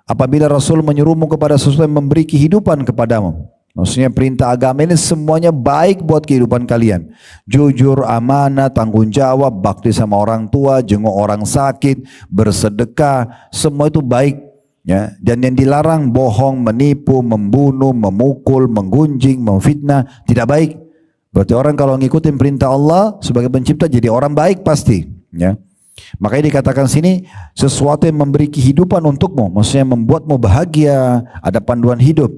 apabila Rasul menyuruhmu kepada sesuatu yang memberi kehidupan kepadamu. Maksudnya perintah agama ini semuanya baik buat kehidupan kalian. Jujur, amanah, tanggung jawab, bakti sama orang tua, jenguk orang sakit, bersedekah, semua itu baik. Ya. Dan yang dilarang bohong, menipu, membunuh, memukul, menggunjing, memfitnah, tidak baik. Berarti orang kalau ngikutin perintah Allah sebagai pencipta jadi orang baik pasti. Ya. Makanya dikatakan sini sesuatu yang memberi kehidupan untukmu, maksudnya membuatmu bahagia, ada panduan hidup.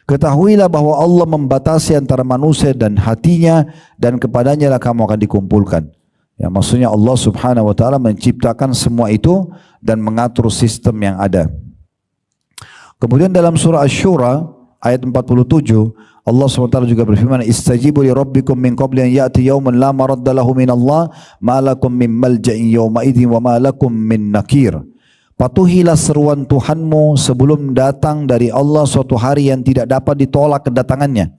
Ketahuilah bahwa Allah membatasi antara manusia dan hatinya dan kepadanya lah kamu akan dikumpulkan. Ya, maksudnya Allah Subhanahu wa taala menciptakan semua itu dan mengatur sistem yang ada. Kemudian dalam surah Asy-Syura ayat 47 Allah SWT juga berfirman, istajibu li rabbikum min qabli an ya'ti yawman la maradda lahu min Allah ma lakum min malja'in yawma idzin wa ma lakum min nakir. Patuhilah seruan Tuhanmu sebelum datang dari Allah suatu hari yang tidak dapat ditolak kedatangannya.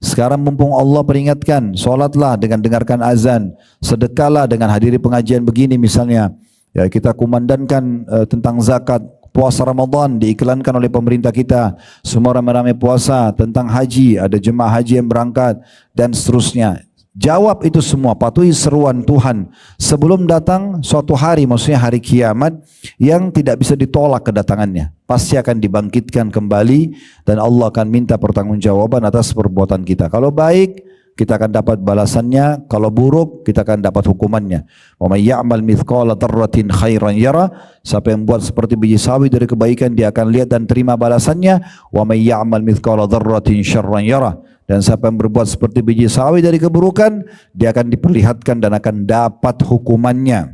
Sekarang mumpung Allah peringatkan, solatlah dengan dengarkan azan, sedekahlah dengan hadiri pengajian begini misalnya. Ya, kita kumandangkan tentang zakat, puasa Ramadan diiklankan oleh pemerintah kita, semua ramai-ramai puasa, tentang haji, ada jemaah haji yang berangkat dan seterusnya. Jawab itu semua, patuhi seruan Tuhan sebelum datang suatu hari, maksudnya hari kiamat yang tidak bisa ditolak kedatangannya. Pasti akan dibangkitkan kembali dan Allah akan minta pertanggungjawaban atas perbuatan kita. Kalau baik, kita akan dapat balasannya. Kalau buruk, kita akan dapat hukumannya. Wa may ya'mal mithqala dzarratin khairan yara. Siapa yang buat seperti biji sawi dari kebaikan, dia akan lihat dan terima balasannya. Wa may ya'mal mithqala dzarratin syarran yara. Dan siapa yang berbuat seperti biji sawi dari keburukan, dia akan diperlihatkan dan akan dapat hukumannya.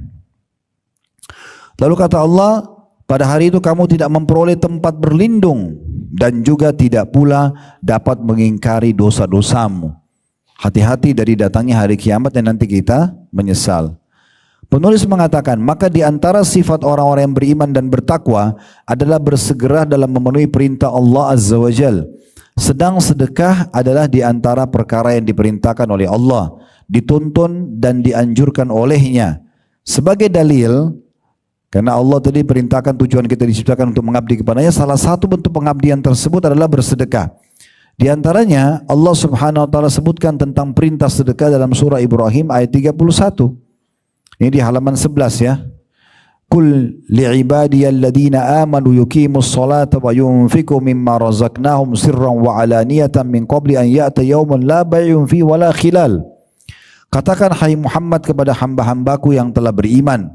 Lalu kata Allah, pada hari itu kamu tidak memperoleh tempat berlindung dan juga tidak pula dapat mengingkari dosa-dosamu. Hati-hati dari datangnya hari kiamat yang nanti kita menyesal. Penulis mengatakan, maka di antara sifat orang-orang yang beriman dan bertakwa adalah bersegera dalam memenuhi perintah Allah Azza wa Jalla. Sedang sedekah adalah di antara perkara yang diperintahkan oleh Allah, dituntun dan dianjurkan olehnya. Sebagai dalil, karena Allah tadi perintahkan tujuan kita diciptakan untuk mengabdi kepadanya, salah satu bentuk pengabdian tersebut adalah bersedekah. Di antaranya Allah Subhanahu wa taala sebutkan tentang perintah sedekah dalam surah Ibrahim ayat 31. Ini di halaman 11 ya. Qul li'ibadiyalladina amanu yuqimus salata wa yunfiqu mimma razaqnahum sirran wa alaniyatan min qabli an ya'ta yawmun la bay'un fi wala khilal. Katakan hai Muhammad kepada hamba-hambaku yang telah beriman,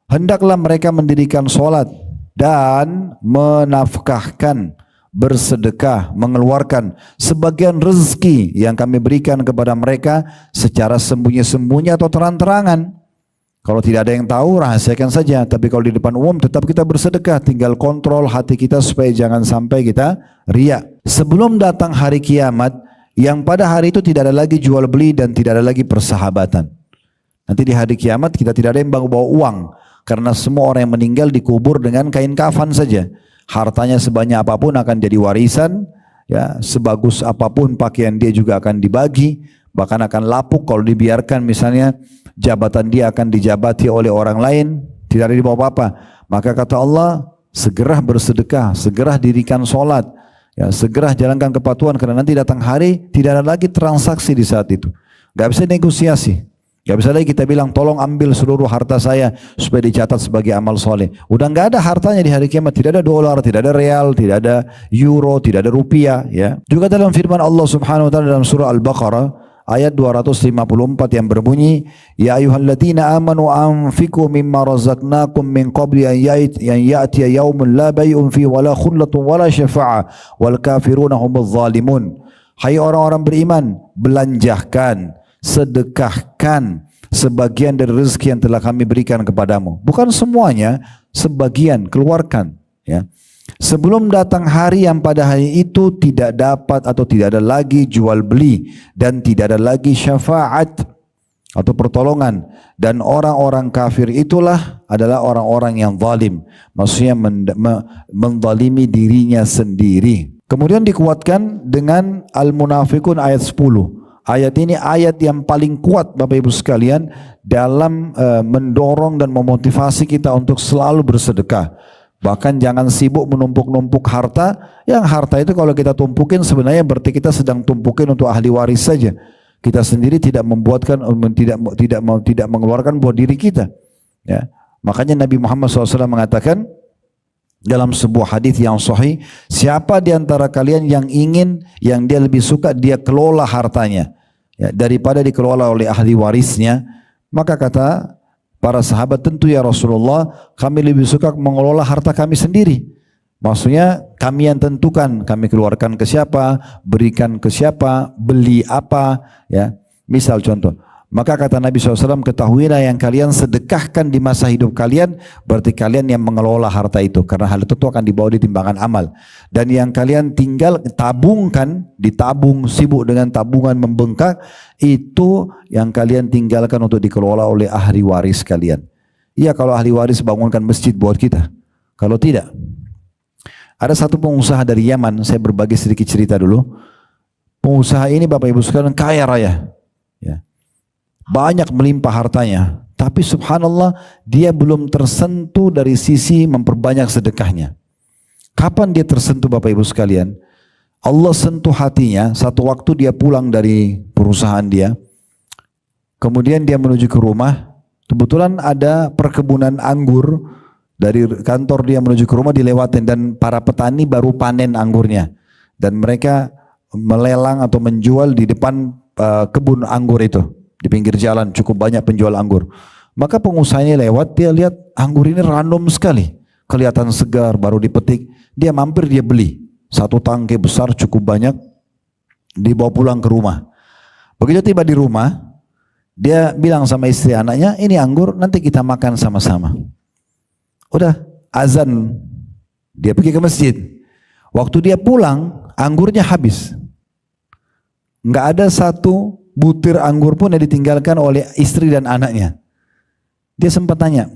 hendaklah mereka mendirikan salat dan menafkahkan, bersedekah, mengeluarkan sebagian rezeki yang kami berikan kepada mereka secara sembunyi-sembunyi atau terang-terangan. Kalau tidak ada yang tahu, rahasiakan saja. Tapi kalau di depan umum tetap kita bersedekah. Tinggal kontrol hati kita supaya jangan sampai kita riya. Sebelum datang hari kiamat, yang pada hari itu tidak ada lagi jual beli dan tidak ada lagi persahabatan. Nanti di hari kiamat kita tidak ada yang bawa uang, karena semua orang yang meninggal dikubur dengan kain kafan saja. Hartanya sebanyak apapun akan jadi warisan, ya, sebagus apapun pakaian dia juga akan dibagi, bahkan akan lapuk kalau dibiarkan. Misalnya jabatan dia akan dijabati oleh orang lain, tidak ada di bawah apa-apa. Maka kata Allah, segera bersedekah, segera dirikan sholat, ya, segera jalankan kepatuhan, karena nanti datang hari tidak ada lagi transaksi di saat itu. Gak bisa negosiasi. Gak bisa lagi kita bilang tolong ambil seluruh harta saya supaya dicatat sebagai amal soleh. Udah gak ada hartanya di hari kiamat. Tidak ada dolar, tidak ada real, tidak ada euro, tidak ada rupiah. Ya. Juga dalam firman Allah Subhanahu Wa Taala dalam surah Al-Baqarah ayat 254 yang berbunyi, Ya ayyuhalladzina amanu anfiqu mimma razaqnakum min qabli an ya'tiya yaumun la bay'un fi wala khullatun wala syafa'ah wal kafiruna humuz zalimun. Hai orang-orang beriman, belanjahkan, sedekahkan sebagian dari rezeki yang telah kami berikan kepadamu. Bukan semuanya, sebagian, keluarkan. Ya. Sebelum datang hari yang pada hari itu tidak dapat atau tidak ada lagi jual beli dan tidak ada lagi syafaat atau pertolongan, dan orang-orang kafir itulah adalah orang-orang yang zalim, maksudnya menzalimi dirinya sendiri. Kemudian dikuatkan dengan Al-Munafiqun ayat 10. Ayat ini ayat yang paling kuat Bapak Ibu sekalian dalam mendorong dan memotivasi kita untuk selalu bersedekah. Bahkan jangan sibuk menumpuk-numpuk harta. Yang harta itu kalau kita tumpukin sebenarnya berarti kita sedang tumpukin untuk ahli waris saja. Kita sendiri tidak membuatkan, tidak mengeluarkan buat diri kita. Ya. Makanya Nabi Muhammad SAW mengatakan dalam sebuah hadis yang sahih, siapa di antara kalian yang dia lebih suka dia kelola hartanya, ya, daripada dikelola oleh ahli warisnya, maka kata para sahabat, tentu ya Rasulullah, kami lebih suka mengelola harta kami sendiri. Maksudnya kami yang tentukan, kami keluarkan ke siapa, berikan ke siapa, beli apa, ya. Misal contoh, maka kata Nabi SAW, ketahuilah yang kalian sedekahkan di masa hidup kalian, berarti kalian yang mengelola harta itu, karena hal itu akan dibawa di timbangan amal. Dan yang kalian tinggal tabungkan, ditabung, sibuk dengan tabungan membengkak, itu yang kalian tinggalkan untuk dikelola oleh ahli waris kalian. Iya, kalau ahli waris bangunkan masjid buat kita. Kalau tidak, ada satu pengusaha dari Yaman, saya berbagi sedikit cerita dulu. Pengusaha ini Bapak Ibu sekalian kaya raya, ya. Banyak melimpah hartanya, tapi subhanallah dia belum tersentuh dari sisi memperbanyak sedekahnya. Kapan dia tersentuh Bapak Ibu sekalian? Allah sentuh hatinya satu waktu dia pulang dari perusahaan dia, kemudian dia menuju ke rumah, kebetulan ada perkebunan anggur, dari kantor dia menuju ke rumah dilewatin, dan para petani baru panen anggurnya, dan mereka melelang atau menjual di depan kebun anggur itu. Di pinggir jalan cukup banyak penjual anggur. Maka pengusaha ini lewat, dia lihat anggur ini random sekali, kelihatan segar, baru dipetik. Dia mampir, dia beli satu tangkai besar cukup banyak, dibawa pulang ke rumah. Begitu tiba di rumah, dia bilang sama istri anaknya, ini anggur nanti kita makan sama-sama. Udah azan, dia pergi ke masjid. Waktu dia pulang, anggurnya habis. Nggak ada satu butir anggur pun yang ditinggalkan oleh istri dan anaknya. Dia sempat tanya,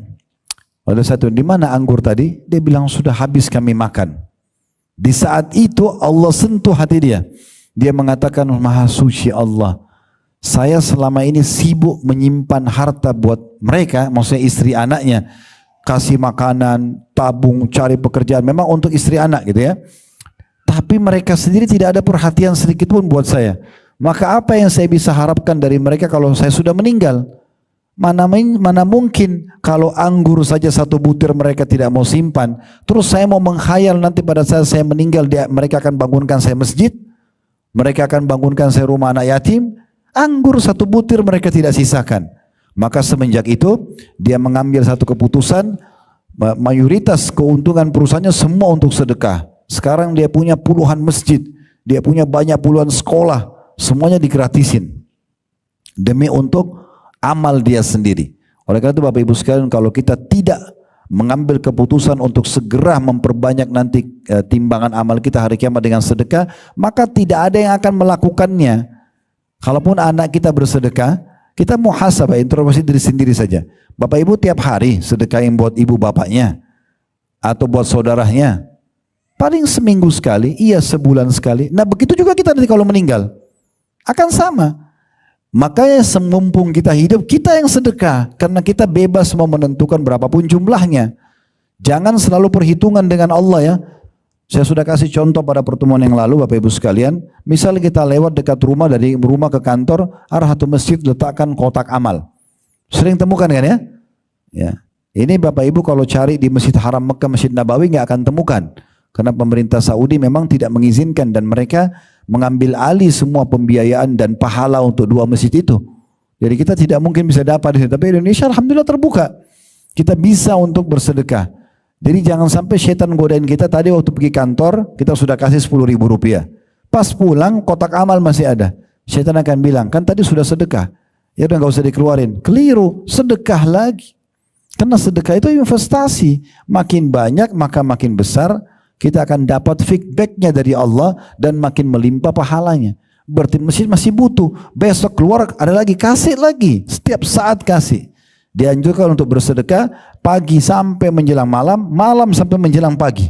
ada satu, di mana anggur tadi? Dia bilang sudah habis kami makan. Di saat itu Allah sentuh hati dia. Dia mengatakan, Maha Suci Allah, saya selama ini sibuk menyimpan harta buat mereka, maksudnya istri anaknya, kasih makanan, tabung, cari pekerjaan, memang untuk istri anak gitu ya. Tapi mereka sendiri tidak ada perhatian sedikit pun buat saya. Maka apa yang saya bisa harapkan dari mereka kalau saya sudah meninggal? Mana mungkin kalau anggur saja satu butir mereka tidak mau simpan, terus saya mau menghayal nanti pada saat saya meninggal mereka akan bangunkan saya masjid, mereka akan bangunkan saya rumah anak yatim. Anggur satu butir mereka tidak sisakan. Maka semenjak itu dia mengambil satu keputusan, mayoritas keuntungan perusahaannya semua untuk sedekah. Sekarang dia punya puluhan masjid, dia punya banyak puluhan sekolah, semuanya digratisin demi untuk amal dia sendiri. Oleh karena itu Bapak Ibu sekalian, kalau kita tidak mengambil keputusan untuk segera memperbanyak nanti timbangan amal kita hari kiamat dengan sedekah, maka tidak ada yang akan melakukannya. Kalaupun anak kita bersedekah, Kita muhasabah, introspeksi diri sendiri saja. Bapak ibu tiap hari sedekahin buat ibu bapaknya atau buat saudaranya. Paling seminggu sekali, iya sebulan sekali. Nah begitu juga kita nanti kalau meninggal. Akan sama. Makanya semumpung kita hidup, kita yang sedekah. Karena kita bebas mau menentukan berapapun jumlahnya. Jangan selalu perhitungan dengan Allah ya. Saya sudah kasih contoh pada pertemuan yang lalu Bapak Ibu sekalian. Misal kita lewat dekat rumah, dari rumah ke kantor, arah satu masjid letakkan kotak amal. Sering temukan kan ya? Ya. Ini Bapak Ibu kalau cari di Masjid Haram Mekah, Masjid Nabawi nggak akan temukan. Karena pemerintah Saudi memang tidak mengizinkan dan mereka mengambil alih semua pembiayaan dan pahala untuk dua masjid itu. Jadi kita tidak mungkin bisa dapat di sini. Tapi Indonesia alhamdulillah terbuka. Kita bisa untuk bersedekah. Jadi jangan sampai setan godain kita. Tadi waktu pergi kantor kita sudah kasih 10.000 rupiah. Pas pulang kotak amal masih ada. Setan akan bilang, kan tadi sudah sedekah. Ya udah nggak usah dikeluarin. Keliru, sedekah lagi. Karena sedekah itu investasi. Makin banyak maka makin besar kita akan dapat feedbacknya dari Allah dan makin melimpah pahalanya. Berarti masjid masih butuh. Besok keluar ada lagi, kasih lagi. Setiap saat kasih. Dianjurkan untuk bersedekah pagi sampai menjelang malam, malam sampai menjelang pagi.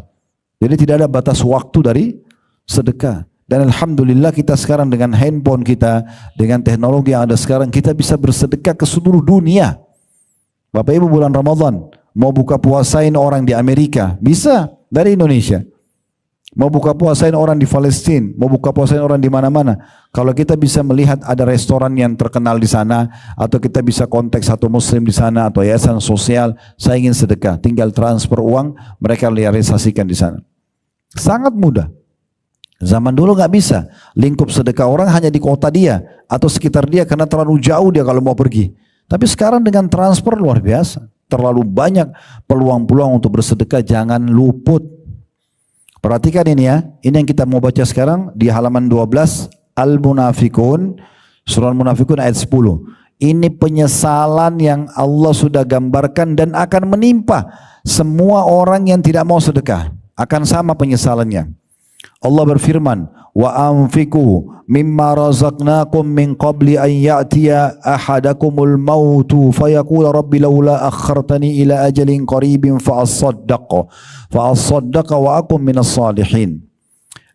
Jadi tidak ada batas waktu dari sedekah. Dan alhamdulillah kita sekarang dengan handphone kita, dengan teknologi yang ada sekarang, kita bisa bersedekah ke seluruh dunia. Bapak Ibu bulan Ramadan mau buka puasain orang di Amerika, bisa dari Indonesia. Mau buka puasain orang di Palestina, mau buka puasain orang di mana-mana. Kalau kita bisa melihat ada restoran yang terkenal di sana, atau kita bisa kontak satu muslim di sana, atau yayasan sosial, saya ingin sedekah, tinggal transfer uang, mereka realisasikan di sana. Sangat mudah. Zaman dulu nggak bisa, lingkup sedekah orang hanya di kota dia, atau sekitar dia, karena terlalu jauh dia kalau mau pergi. Tapi sekarang dengan transfer luar biasa, terlalu banyak peluang-peluang untuk bersedekah, jangan luput. Perhatikan ini ya, ini yang kita mau baca sekarang di halaman 12 Al-Munafikun, surah Al-Munafikun ayat 10. Ini penyesalan yang Allah sudah gambarkan dan akan menimpa semua orang yang tidak mau sedekah. Akan sama penyesalannya. Allah berfirman, wa anfiqu mimma razaqnakum min qabli an ya'tiya ahadakumul mautu fayaqula rabbi laula akhartani ila ajalin qaribin fa asaddaqa wa akum minas salihin.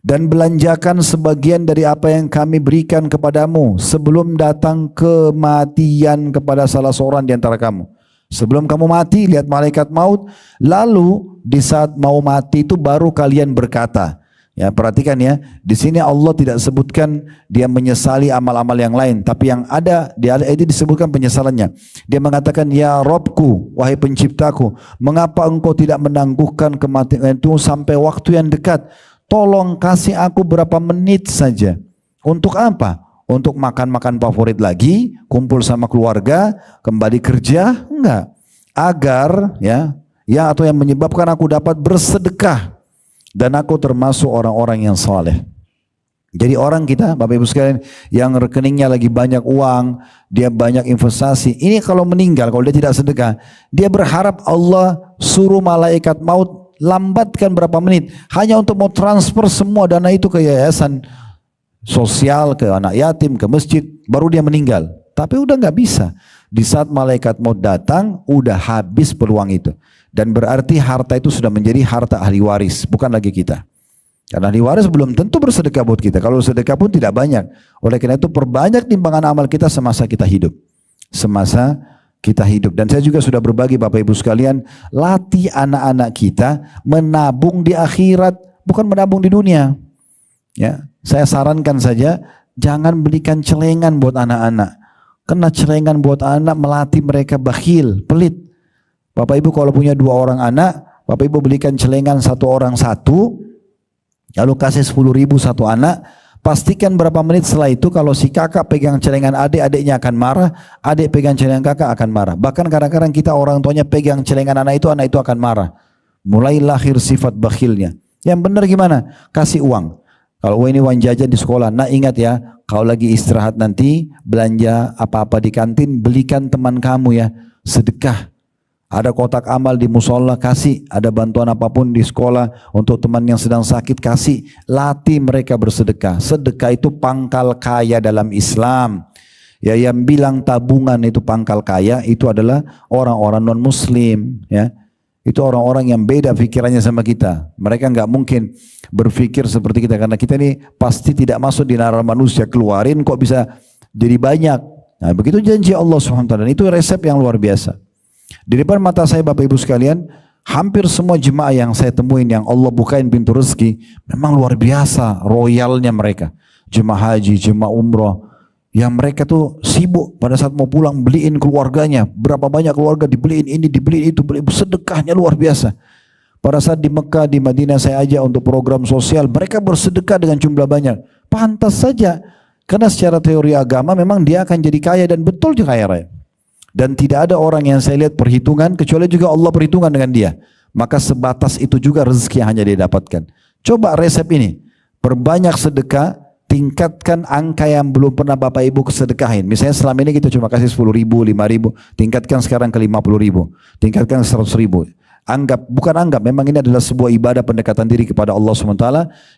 Dan belanjakan sebagian dari apa yang kami berikan kepadamu sebelum datang kematian kepada salah seorang di antara kamu. Sebelum kamu mati lihat malaikat maut, lalu di saat mau mati itu baru kalian berkata. Ya, perhatikan ya, di sini Allah tidak sebutkan dia menyesali amal-amal yang lain, tapi yang ada di ayat ini disebutkan penyesalannya. Dia mengatakan, ya Robku, wahai penciptaku, mengapa engkau tidak menangguhkan kematian itu sampai waktu yang dekat? Tolong kasih aku berapa menit saja. Untuk apa? Untuk makan-makan favorit lagi, kumpul sama keluarga, kembali kerja? Enggak. Agar ya atau yang menyebabkan aku dapat bersedekah. Dan aku termasuk orang-orang yang saleh. Jadi orang kita, Bapak Ibu sekalian, yang rekeningnya lagi banyak uang, dia banyak investasi, ini kalau meninggal, kalau dia tidak sedekah, dia berharap Allah suruh malaikat maut lambatkan berapa menit, hanya untuk mau transfer semua dana itu ke yayasan sosial, ke anak yatim, ke masjid, baru dia meninggal. Tapi udah nggak bisa. Di saat malaikat maut datang, udah habis peluang itu. Dan berarti harta itu sudah menjadi harta ahli waris, bukan lagi kita. Karena ahli waris belum tentu bersedekah buat kita. Kalau sedekah pun tidak banyak. Oleh karena itu perbanyak timbangan amal kita semasa kita hidup. Semasa kita hidup. Dan saya juga sudah berbagi Bapak Ibu sekalian, latih anak-anak kita menabung di akhirat, bukan menabung di dunia. Ya, saya sarankan saja, jangan belikan celengan buat anak-anak. Karena celengan buat anak melatih mereka bakhil, pelit. Bapak Ibu kalau punya 2 orang anak, Bapak Ibu belikan celengan 1 orang 1, lalu kasih 10.000 satu anak, pastikan berapa menit setelah itu kalau si kakak pegang celengan adik, adiknya akan marah, adik pegang celengan kakak akan marah. Bahkan kadang-kadang kita orang tuanya pegang celengan anak itu akan marah. Mulai lahir sifat bakhilnya. Yang benar gimana? Kasih uang. Kalau ini uang jajan di sekolah, nah ingat ya, kalau lagi istirahat nanti belanja apa-apa di kantin, belikan teman kamu ya, sedekah. Ada kotak amal di musola, kasih. Ada bantuan apapun di sekolah untuk teman yang sedang sakit, kasih. Latih mereka bersedekah. Sedekah itu pangkal kaya dalam Islam. Ya, yang bilang tabungan itu pangkal kaya itu adalah orang-orang non muslim, ya. Itu orang-orang yang beda pikirannya sama kita. Mereka nggak mungkin berpikir seperti kita karena kita ini pasti tidak masuk di nalar manusia, keluarin kok bisa jadi banyak. Nah, begitu janji Allah SWT, dan itu resep yang luar biasa. Di depan mata saya Bapak Ibu sekalian, hampir semua jemaah yang saya temuin yang Allah bukain pintu rezeki, memang luar biasa royalnya mereka. Jemaah haji, jemaah umroh, yang mereka tuh sibuk pada saat mau pulang beliin keluarganya, berapa banyak keluarga dibeliin ini, dibeliin itu, beliin, sedekahnya luar biasa. Pada saat di Mekah, di Madinah saya ajak untuk program sosial, mereka bersedekah dengan jumlah banyak. Pantas saja, karena secara teori agama memang dia akan jadi kaya dan betul dia kaya raya. Dan tidak ada orang yang saya lihat perhitungan, kecuali juga Allah perhitungan dengan dia. Maka sebatas itu juga rezeki yang hanya dia dapatkan. Coba resep ini, perbanyak sedekah, tingkatkan angka yang belum pernah Bapak Ibu kesedekahin. Misalnya selama ini kita cuma kasih 10 ribu, 5 ribu, tingkatkan sekarang ke 50 ribu, tingkatkan 100 ribu. Memang ini adalah sebuah ibadah pendekatan diri kepada Allah SWT.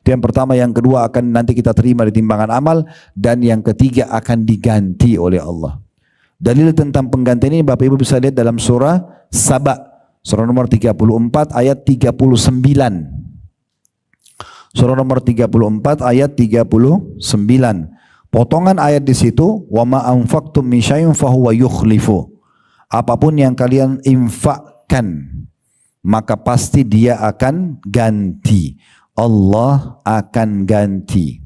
Yang pertama, yang kedua akan nanti kita terima di timbangan amal, dan yang ketiga akan diganti oleh Allah. Dalil tentang penggantian ini Bapak Ibu bisa lihat dalam surah Saba, surah nomor 34 ayat 39. Surah nomor 34 ayat 39. Potongan ayat di situ, wa ma anfaqtum min syai'in fahuwa yukhlifu. Apapun yang kalian infakkan, maka pasti dia akan ganti. Allah akan ganti.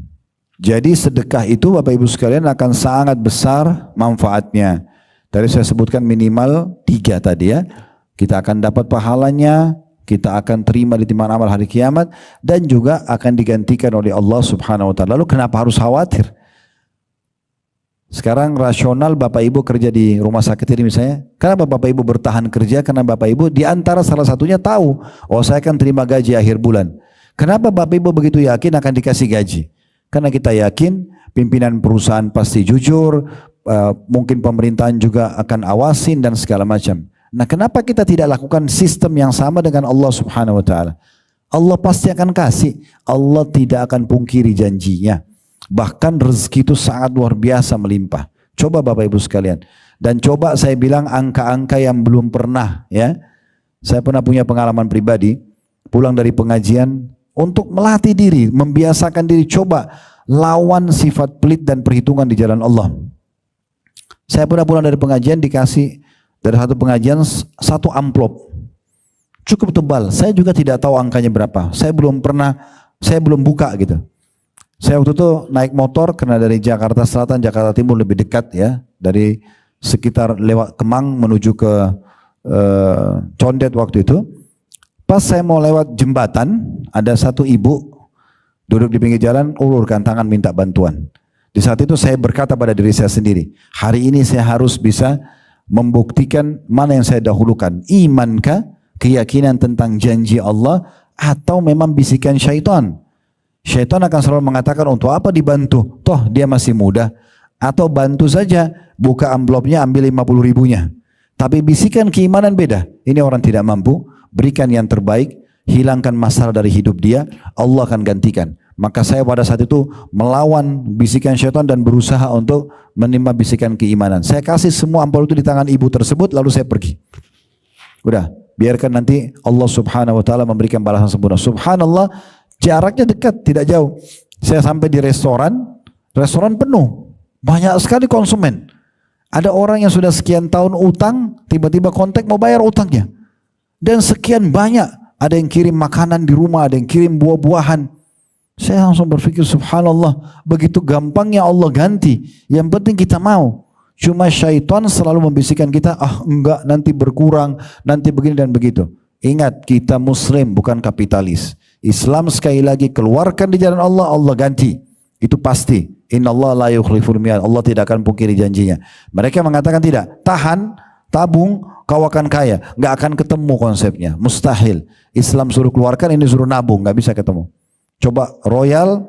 Jadi sedekah itu Bapak Ibu sekalian akan sangat besar manfaatnya. Tadi saya sebutkan minimal 3 tadi ya. Kita akan dapat pahalanya, kita akan terima di timbangan amal hari kiamat, dan juga akan digantikan oleh Allah Subhanahu wa taala. Lalu kenapa harus khawatir? Sekarang rasional Bapak Ibu kerja di rumah sakit ini misalnya, kenapa Bapak Ibu bertahan kerja? Karena Bapak Ibu di antara salah satunya tahu, oh saya akan terima gaji akhir bulan. Kenapa Bapak Ibu begitu yakin akan dikasih gaji? Karena kita yakin pimpinan perusahaan pasti jujur, mungkin pemerintahan juga akan awasin dan segala macam. Nah, kenapa kita tidak lakukan sistem yang sama dengan Allah Subhanahu wa taala? Allah pasti akan kasih. Allah tidak akan pungkiri janjinya. Bahkan rezeki itu sangat luar biasa melimpah. Coba Bapak Ibu sekalian. Dan coba saya bilang angka-angka yang belum pernah ya. Saya pernah punya pengalaman pribadi, pulang dari pengajian untuk melatih diri, membiasakan diri, coba lawan sifat pelit dan perhitungan di jalan Allah. Saya pernah pulang dari pengajian dikasih dari satu pengajian 1 amplop cukup tebal. Saya juga tidak tahu angkanya berapa. Saya belum buka gitu. Saya waktu itu naik motor karena dari Jakarta Selatan, Jakarta Timur lebih dekat ya, dari sekitar lewat Kemang menuju ke Condet waktu itu. Pas saya mau lewat jembatan, ada satu ibu duduk di pinggir jalan, ulurkan tangan minta bantuan. Di saat itu saya berkata pada diri saya sendiri, hari ini saya harus bisa membuktikan mana yang saya dahulukan, imankah, keyakinan tentang janji Allah, atau memang bisikan syaitan. Syaitan akan selalu mengatakan untuk apa dibantu, toh dia masih muda, atau bantu saja, buka amplopnya ambil 50 ribunya. Tapi bisikan keimanan beda, ini orang tidak mampu, berikan yang terbaik, hilangkan masalah dari hidup dia, Allah akan gantikan. Maka saya pada saat itu melawan bisikan syaitan dan berusaha untuk menimba bisikan keimanan. Saya kasih semua amplop itu di tangan ibu tersebut, lalu saya pergi. Udah, biarkan nanti Allah Subhanahu wa taala memberikan balasan sempurna. Subhanallah, jaraknya dekat, tidak jauh. Saya sampai di restoran penuh, banyak sekali konsumen. Ada orang yang sudah sekian tahun utang, tiba-tiba kontak mau bayar utangnya. Dan sekian banyak, ada yang kirim makanan di rumah, ada yang kirim buah-buahan. Saya langsung berpikir subhanallah, begitu gampangnya Allah ganti. Yang penting kita mau. Cuma syaitan selalu membisikkan kita, enggak, nanti berkurang, nanti begini dan begitu. Ingat, kita muslim bukan kapitalis. Islam sekali lagi keluarkan di jalan Allah, Allah ganti. Itu pasti. Innallaha la yukhliful mi'ad. Allah tidak akan pungkiri janjinya. Mereka mengatakan tidak, tahan, tabung, kau akan kaya. Enggak akan ketemu konsepnya, mustahil. Islam suruh keluarkan, ini suruh nabung, enggak bisa ketemu. Coba royal,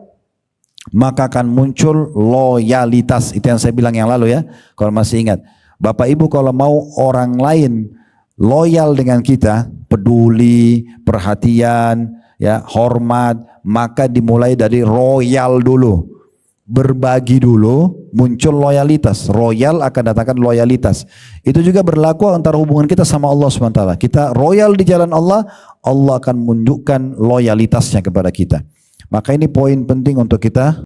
maka akan muncul loyalitas. Itu yang saya bilang yang lalu ya, kalau masih ingat. Bapak Ibu kalau mau orang lain loyal dengan kita, peduli, perhatian, ya, hormat, maka dimulai dari royal dulu. berbagi dulu, muncul loyalitas. Royal akan datangkan loyalitas. Itu juga berlaku antara hubungan kita sama Allah SWT. Kita royal di jalan Allah, Allah akan menunjukkan loyalitasnya kepada kita. Maka ini poin penting untuk kita